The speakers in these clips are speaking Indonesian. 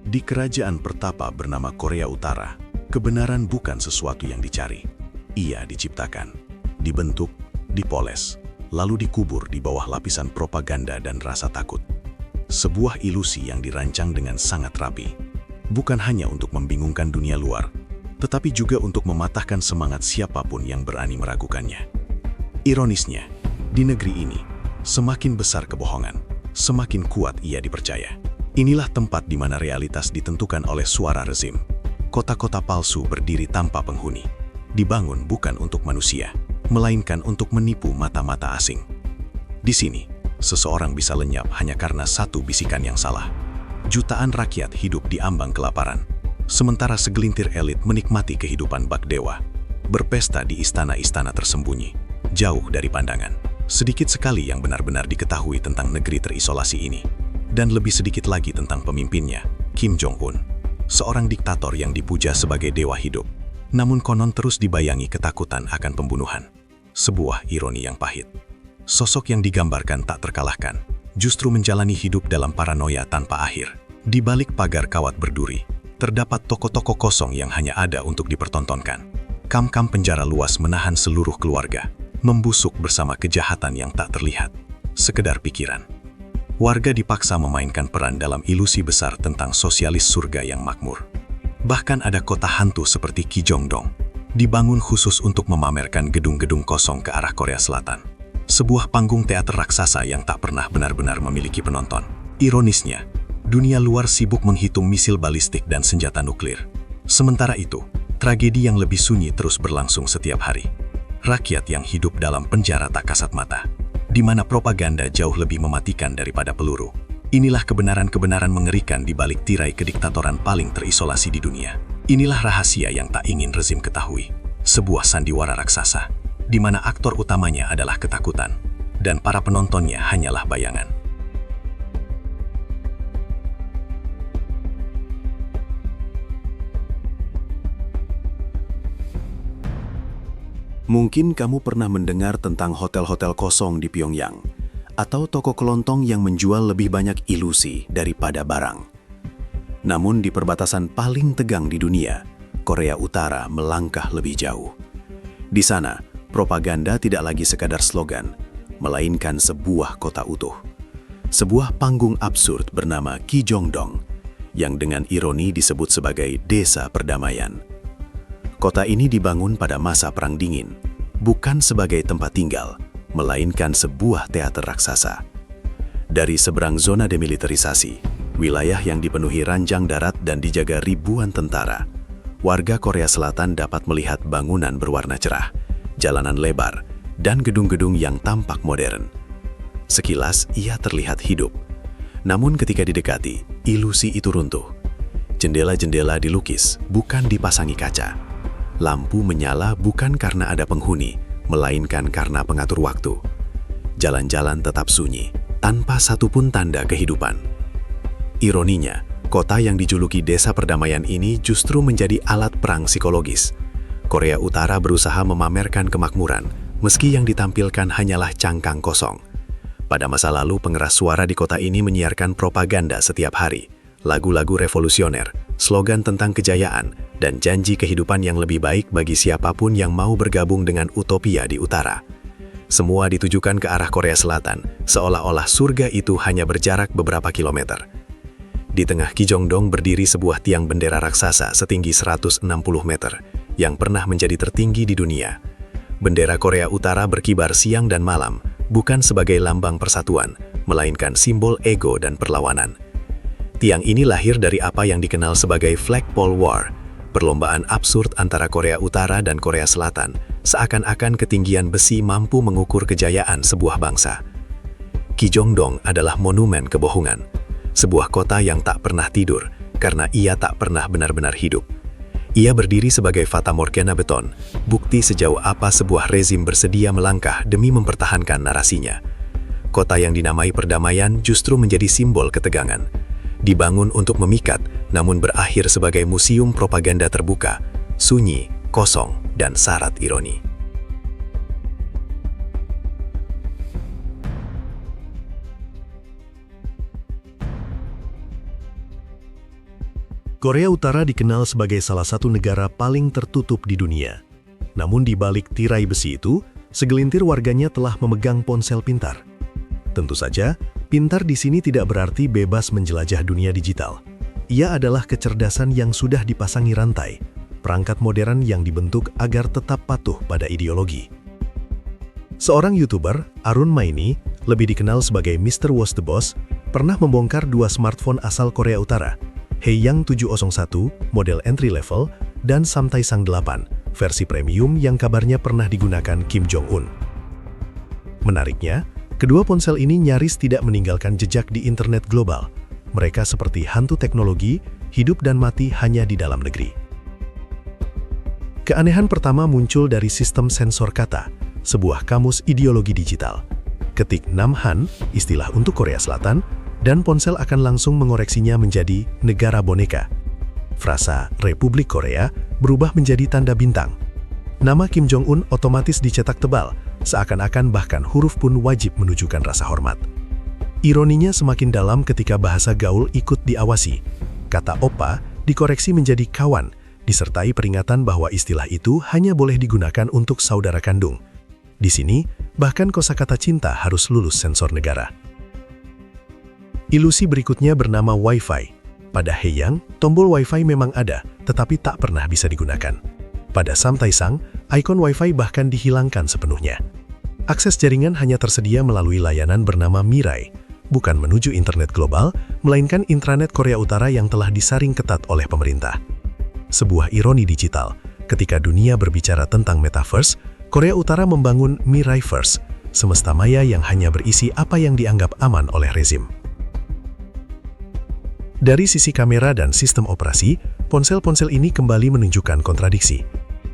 Di kerajaan pertapa bernama Korea Utara, kebenaran bukan sesuatu yang dicari. Ia diciptakan, dibentuk, dipoles, lalu dikubur di bawah lapisan propaganda dan rasa takut. Sebuah ilusi yang dirancang dengan sangat rapi, bukan hanya untuk membingungkan dunia luar, tetapi juga untuk mematahkan semangat siapapun yang berani meragukannya. Ironisnya, di negeri ini, semakin besar kebohongan, semakin kuat ia dipercaya. Inilah tempat di mana realitas ditentukan oleh suara rezim. Kota-kota palsu berdiri tanpa penghuni, dibangun bukan untuk manusia, melainkan untuk menipu mata-mata asing. Di sini, seseorang bisa lenyap hanya karena satu bisikan yang salah. Jutaan rakyat hidup di ambang kelaparan, sementara segelintir elit menikmati kehidupan bak dewa, berpesta di istana-istana tersembunyi, jauh dari pandangan. Sedikit sekali yang benar-benar diketahui tentang negeri terisolasi ini, dan lebih sedikit lagi tentang pemimpinnya, Kim Jong-un, seorang diktator yang dipuja sebagai dewa hidup, namun konon terus dibayangi ketakutan akan pembunuhan. Sebuah ironi yang pahit. Sosok yang digambarkan tak terkalahkan, justru menjalani hidup dalam paranoia tanpa akhir. Di balik pagar kawat berduri, terdapat toko-toko kosong yang hanya ada untuk dipertontonkan. Kam-kam penjara luas menahan seluruh keluarga, membusuk bersama kejahatan yang tak terlihat, sekedar pikiran. Warga dipaksa memainkan peran dalam ilusi besar tentang sosialis surga yang makmur. Bahkan ada kota hantu seperti Kijongdong, dibangun khusus untuk memamerkan gedung-gedung kosong ke arah Korea Selatan. Sebuah panggung teater raksasa yang tak pernah benar-benar memiliki penonton. Ironisnya, dunia luar sibuk menghitung misil balistik dan senjata nuklir. Sementara itu, tragedi yang lebih sunyi terus berlangsung setiap hari. Rakyat yang hidup dalam penjara tak kasat mata, di mana propaganda jauh lebih mematikan daripada peluru. Inilah kebenaran-kebenaran mengerikan di balik tirai kediktatoran paling terisolasi di dunia. Inilah rahasia yang tak ingin rezim ketahui. Sebuah sandiwara raksasa, di mana aktor utamanya adalah ketakutan, dan para penontonnya hanyalah bayangan. Mungkin kamu pernah mendengar tentang hotel-hotel kosong di Pyongyang, atau toko kelontong yang menjual lebih banyak ilusi daripada barang. Namun di perbatasan paling tegang di dunia, Korea Utara melangkah lebih jauh. Di sana, propaganda tidak lagi sekadar slogan, melainkan sebuah kota utuh. Sebuah panggung absurd bernama Kijongdong, yang dengan ironi disebut sebagai Desa Perdamaian. Kota ini dibangun pada masa Perang Dingin, bukan sebagai tempat tinggal, melainkan sebuah teater raksasa. Dari seberang zona demilitarisasi, wilayah yang dipenuhi ranjang darat dan dijaga ribuan tentara, warga Korea Selatan dapat melihat bangunan berwarna cerah, jalanan lebar, dan gedung-gedung yang tampak modern. Sekilas ia terlihat hidup, namun ketika didekati, ilusi itu runtuh. Jendela-jendela dilukis, bukan dipasangi kaca. Lampu menyala bukan karena ada penghuni, melainkan karena pengatur waktu. Jalan-jalan tetap sunyi, tanpa satupun tanda kehidupan. Ironinya, kota yang dijuluki Desa Perdamaian ini justru menjadi alat perang psikologis. Korea Utara berusaha memamerkan kemakmuran, meski yang ditampilkan hanyalah cangkang kosong. Pada masa lalu, pengeras suara di kota ini menyiarkan propaganda setiap hari, lagu-lagu revolusioner, slogan tentang kejayaan, dan janji kehidupan yang lebih baik bagi siapapun yang mau bergabung dengan utopia di utara. Semua ditujukan ke arah Korea Selatan, seolah-olah surga itu hanya berjarak beberapa kilometer. Di tengah Kijongdong berdiri sebuah tiang bendera raksasa setinggi 160 meter, yang pernah menjadi tertinggi di dunia. Bendera Korea Utara berkibar siang dan malam, bukan sebagai lambang persatuan, melainkan simbol ego dan perlawanan. Tiang ini lahir dari apa yang dikenal sebagai Flagpole War, perlombaan absurd antara Korea Utara dan Korea Selatan, seakan-akan ketinggian besi mampu mengukur kejayaan sebuah bangsa. Kijongdong adalah monumen kebohongan, sebuah kota yang tak pernah tidur karena ia tak pernah benar-benar hidup. Ia berdiri sebagai fata morgana beton, bukti sejauh apa sebuah rezim bersedia melangkah demi mempertahankan narasinya. Kota yang dinamai perdamaian justru menjadi simbol ketegangan. Dibangun untuk memikat, namun berakhir sebagai museum propaganda terbuka, sunyi, kosong, dan syarat ironi. Korea Utara dikenal sebagai salah satu negara paling tertutup di dunia. Namun di balik tirai besi itu, segelintir warganya telah memegang ponsel pintar. Tentu saja, pintar di sini tidak berarti bebas menjelajah dunia digital. Ia adalah kecerdasan yang sudah dipasangi rantai, perangkat modern yang dibentuk agar tetap patuh pada ideologi. Seorang YouTuber, Arun Maini, lebih dikenal sebagai Mr. Was the Boss, pernah membongkar dua smartphone asal Korea Utara, Haeyang 701 model entry level dan Samtaesang 8 versi premium yang kabarnya pernah digunakan Kim Jong-un. Menariknya, kedua ponsel ini nyaris tidak meninggalkan jejak di internet global. Mereka seperti hantu teknologi, hidup dan mati hanya di dalam negeri. Keanehan pertama muncul dari sistem sensor kata, sebuah kamus ideologi digital. Ketik Namhan, istilah untuk Korea Selatan, dan ponsel akan langsung mengoreksinya menjadi negara boneka. Frasa Republik Korea berubah menjadi tanda bintang. Nama Kim Jong-un otomatis dicetak tebal, seakan-akan bahkan huruf pun wajib menunjukkan rasa hormat. Ironinya semakin dalam ketika bahasa gaul ikut diawasi. Kata opa dikoreksi menjadi kawan, disertai peringatan bahwa istilah itu hanya boleh digunakan untuk saudara kandung. Di sini, bahkan kosakata cinta harus lulus sensor negara. Ilusi berikutnya bernama Wi-Fi. Pada Haeyang, tombol Wi-Fi memang ada, tetapi tak pernah bisa digunakan. Pada Samtaesang, ikon Wi-Fi bahkan dihilangkan sepenuhnya. Akses jaringan hanya tersedia melalui layanan bernama Mirai, bukan menuju internet global, melainkan intranet Korea Utara yang telah disaring ketat oleh pemerintah. Sebuah ironi digital, ketika dunia berbicara tentang metaverse, Korea Utara membangun Miraiverse, semesta maya yang hanya berisi apa yang dianggap aman oleh rezim. Dari sisi kamera dan sistem operasi, ponsel-ponsel ini kembali menunjukkan kontradiksi.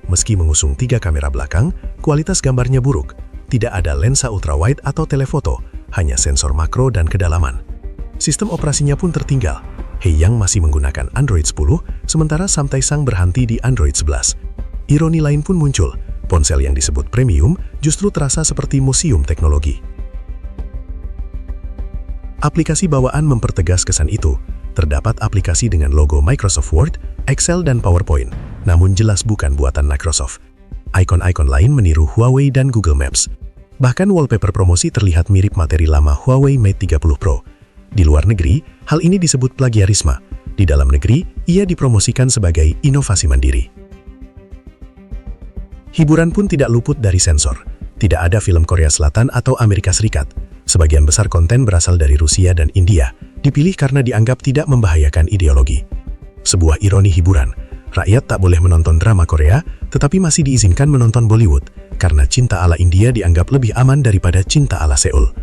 Meski mengusung 3 kamera belakang, kualitas gambarnya buruk, tidak ada lensa ultrawide atau telefoto, hanya sensor makro dan kedalaman. Sistem operasinya pun tertinggal. Haeyang masih menggunakan Android 10, sementara Samtaesang berhenti di Android 11. Ironi lain pun muncul, ponsel yang disebut premium justru terasa seperti museum teknologi. Aplikasi bawaan mempertegas kesan itu. Terdapat aplikasi dengan logo Microsoft Word, Excel, dan PowerPoint, namun jelas bukan buatan Microsoft. Ikon-ikon lain meniru Huawei dan Google Maps. Bahkan wallpaper promosi terlihat mirip materi lama Huawei Mate 30 Pro. Di luar negeri, hal ini disebut plagiarisme. Di dalam negeri, ia dipromosikan sebagai inovasi mandiri. Hiburan pun tidak luput dari sensor. Tidak ada film Korea Selatan atau Amerika Serikat. Sebagian besar konten berasal dari Rusia dan India, dipilih karena dianggap tidak membahayakan ideologi. Sebuah ironi hiburan, rakyat tak boleh menonton drama Korea, tetapi masih diizinkan menonton Bollywood, karena cinta ala India dianggap lebih aman daripada cinta ala Seoul.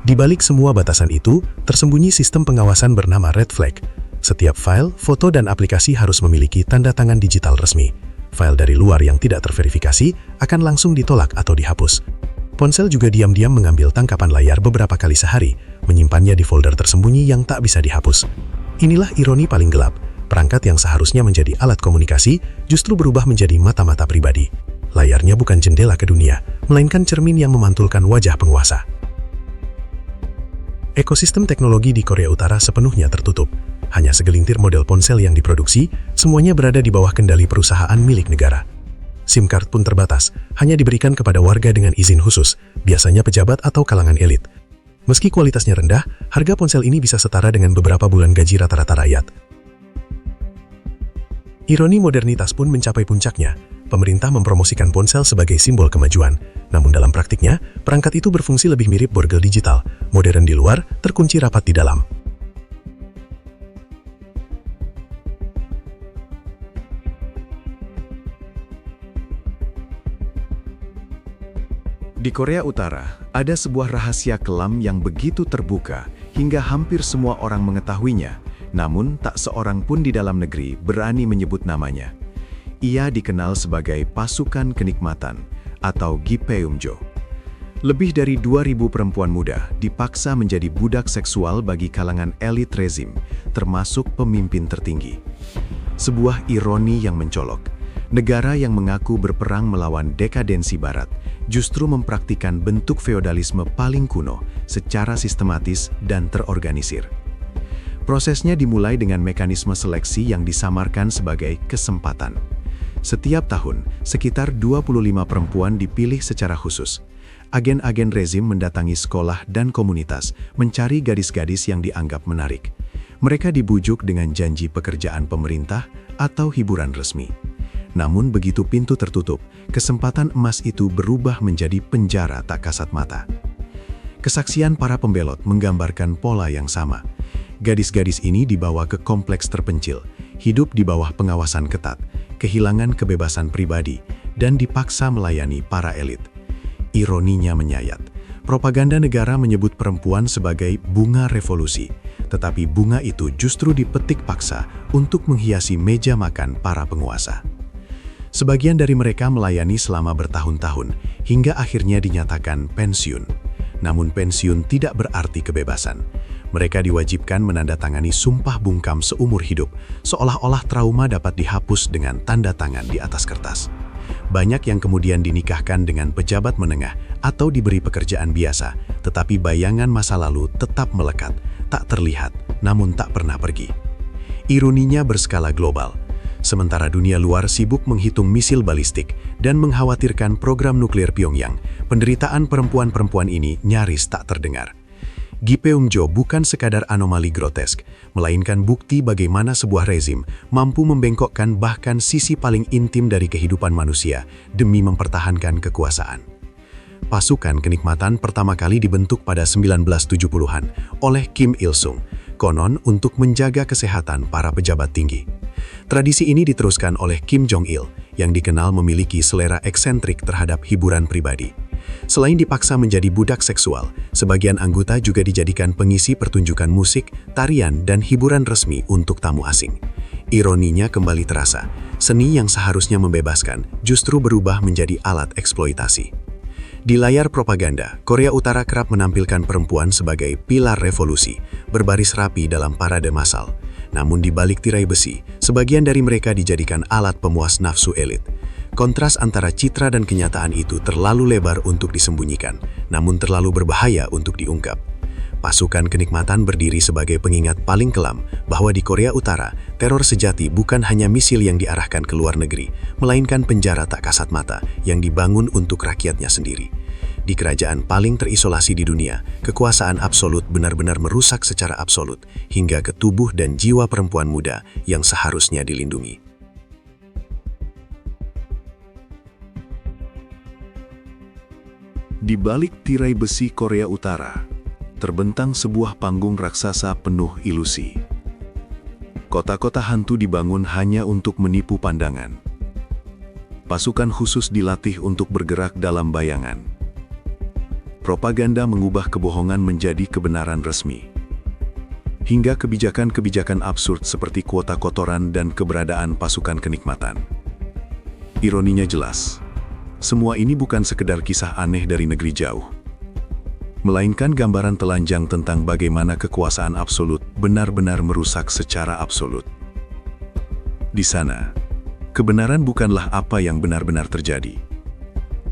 Di balik semua batasan itu, tersembunyi sistem pengawasan bernama Red Flag. Setiap file, foto, dan aplikasi harus memiliki tanda tangan digital resmi. File dari luar yang tidak terverifikasi akan langsung ditolak atau dihapus. Ponsel juga diam-diam mengambil tangkapan layar beberapa kali sehari, menyimpannya di folder tersembunyi yang tak bisa dihapus. Inilah ironi paling gelap. Perangkat yang seharusnya menjadi alat komunikasi justru berubah menjadi mata-mata pribadi. Layarnya bukan jendela ke dunia, melainkan cermin yang memantulkan wajah penguasa. Ekosistem teknologi di Korea Utara sepenuhnya tertutup. Hanya segelintir model ponsel yang diproduksi, semuanya berada di bawah kendali perusahaan milik negara. SIM card pun terbatas, hanya diberikan kepada warga dengan izin khusus, biasanya pejabat atau kalangan elit. Meski kualitasnya rendah, harga ponsel ini bisa setara dengan beberapa bulan gaji rata-rata rakyat. Ironi modernitas pun mencapai puncaknya. Pemerintah mempromosikan ponsel sebagai simbol kemajuan. Namun dalam praktiknya, perangkat itu berfungsi lebih mirip borgel digital, modern di luar, terkunci rapat di dalam. Di Korea Utara, ada sebuah rahasia kelam yang begitu terbuka hingga hampir semua orang mengetahuinya. Namun, tak seorang pun di dalam negeri berani menyebut namanya. Ia dikenal sebagai Pasukan Kenikmatan atau Gipeumjo. Lebih dari 2.000 perempuan muda dipaksa menjadi budak seksual bagi kalangan elit rezim, termasuk pemimpin tertinggi. Sebuah ironi yang mencolok. Negara yang mengaku berperang melawan dekadensi Barat justru mempraktikkan bentuk feodalisme paling kuno secara sistematis dan terorganisir. Prosesnya dimulai dengan mekanisme seleksi yang disamarkan sebagai kesempatan. Setiap tahun, sekitar 25 perempuan dipilih secara khusus. Agen-agen rezim mendatangi sekolah dan komunitas, mencari gadis-gadis yang dianggap menarik. Mereka dibujuk dengan janji pekerjaan pemerintah atau hiburan resmi. Namun begitu pintu tertutup, kesempatan emas itu berubah menjadi penjara tak kasat mata. Kesaksian para pembelot menggambarkan pola yang sama. Gadis-gadis ini dibawa ke kompleks terpencil, hidup di bawah pengawasan ketat, kehilangan kebebasan pribadi, dan dipaksa melayani para elit. Ironinya menyayat. Propaganda negara menyebut perempuan sebagai bunga revolusi, tetapi bunga itu justru dipetik paksa untuk menghiasi meja makan para penguasa. Sebagian dari mereka melayani selama bertahun-tahun, hingga akhirnya dinyatakan pensiun. Namun pensiun tidak berarti kebebasan. Mereka diwajibkan menandatangani sumpah bungkam seumur hidup, seolah-olah trauma dapat dihapus dengan tanda tangan di atas kertas. Banyak yang kemudian dinikahkan dengan pejabat menengah atau diberi pekerjaan biasa, tetapi bayangan masa lalu tetap melekat, tak terlihat, namun tak pernah pergi. Ironinya berskala global. Sementara dunia luar sibuk menghitung misil balistik dan mengkhawatirkan program nuklir Pyongyang, penderitaan perempuan-perempuan ini nyaris tak terdengar. Gi Peung-jo bukan sekadar anomali grotesk, melainkan bukti bagaimana sebuah rezim mampu membengkokkan bahkan sisi paling intim dari kehidupan manusia demi mempertahankan kekuasaan. Pasukan Kenikmatan pertama kali dibentuk pada 1970-an oleh Kim Il-sung, konon untuk menjaga kesehatan para pejabat tinggi. Tradisi ini diteruskan oleh Kim Jong-il, yang dikenal memiliki selera eksentrik terhadap hiburan pribadi. Selain dipaksa menjadi budak seksual, sebagian anggota juga dijadikan pengisi pertunjukan musik, tarian, dan hiburan resmi untuk tamu asing. Ironinya kembali terasa, seni yang seharusnya membebaskan justru berubah menjadi alat eksploitasi. Di layar propaganda, Korea Utara kerap menampilkan perempuan sebagai pilar revolusi, berbaris rapi dalam parade massal. Namun di balik tirai besi, sebagian dari mereka dijadikan alat pemuas nafsu elit. Kontras antara citra dan kenyataan itu terlalu lebar untuk disembunyikan, namun terlalu berbahaya untuk diungkap. Pasukan Kenikmatan berdiri sebagai pengingat paling kelam bahwa di Korea Utara, teror sejati bukan hanya misil yang diarahkan ke luar negeri, melainkan penjara tak kasat mata yang dibangun untuk rakyatnya sendiri. Di kerajaan paling terisolasi di dunia, kekuasaan absolut benar-benar merusak secara absolut hingga ke tubuh dan jiwa perempuan muda yang seharusnya dilindungi. Di balik tirai besi Korea Utara, terbentang sebuah panggung raksasa penuh ilusi. Kota-kota hantu dibangun hanya untuk menipu pandangan. Pasukan khusus dilatih untuk bergerak dalam bayangan. Propaganda mengubah kebohongan menjadi kebenaran resmi. Hingga kebijakan-kebijakan absurd seperti kuota kotoran dan keberadaan pasukan Kenikmatan. Ironinya jelas. Semua ini bukan sekedar kisah aneh dari negeri jauh, melainkan gambaran telanjang tentang bagaimana kekuasaan absolut benar-benar merusak secara absolut. Di sana, kebenaran bukanlah apa yang benar-benar terjadi,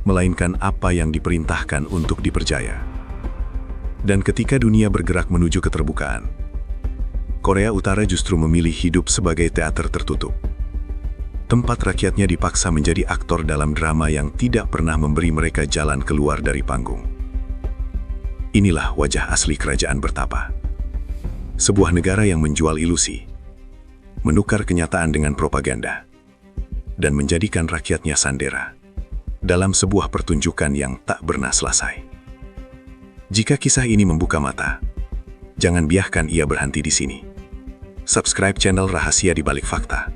melainkan apa yang diperintahkan untuk dipercaya. Dan ketika dunia bergerak menuju keterbukaan, Korea Utara justru memilih hidup sebagai teater tertutup. Tempat rakyatnya dipaksa menjadi aktor dalam drama yang tidak pernah memberi mereka jalan keluar dari panggung. Inilah wajah asli kerajaan bertapa. Sebuah negara yang menjual ilusi, menukar kenyataan dengan propaganda, dan menjadikan rakyatnya sandera dalam sebuah pertunjukan yang tak pernah selesai. Jika kisah ini membuka mata, jangan biarkan ia berhenti di sini. Subscribe channel Rahasia di Balik Fakta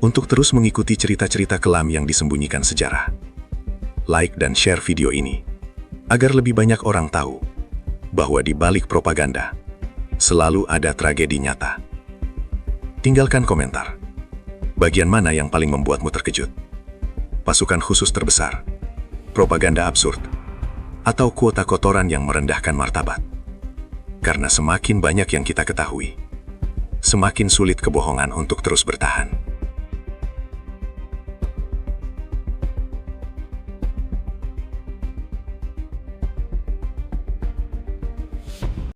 untuk terus mengikuti cerita-cerita kelam yang disembunyikan sejarah. Like dan share video ini, agar lebih banyak orang tahu bahwa di balik propaganda selalu ada tragedi nyata. Tinggalkan komentar. Bagian mana yang paling membuatmu terkejut? Pasukan khusus terbesar, propaganda absurd, atau kuota kotoran yang merendahkan martabat? Karena semakin banyak yang kita ketahui, semakin sulit kebohongan untuk terus bertahan.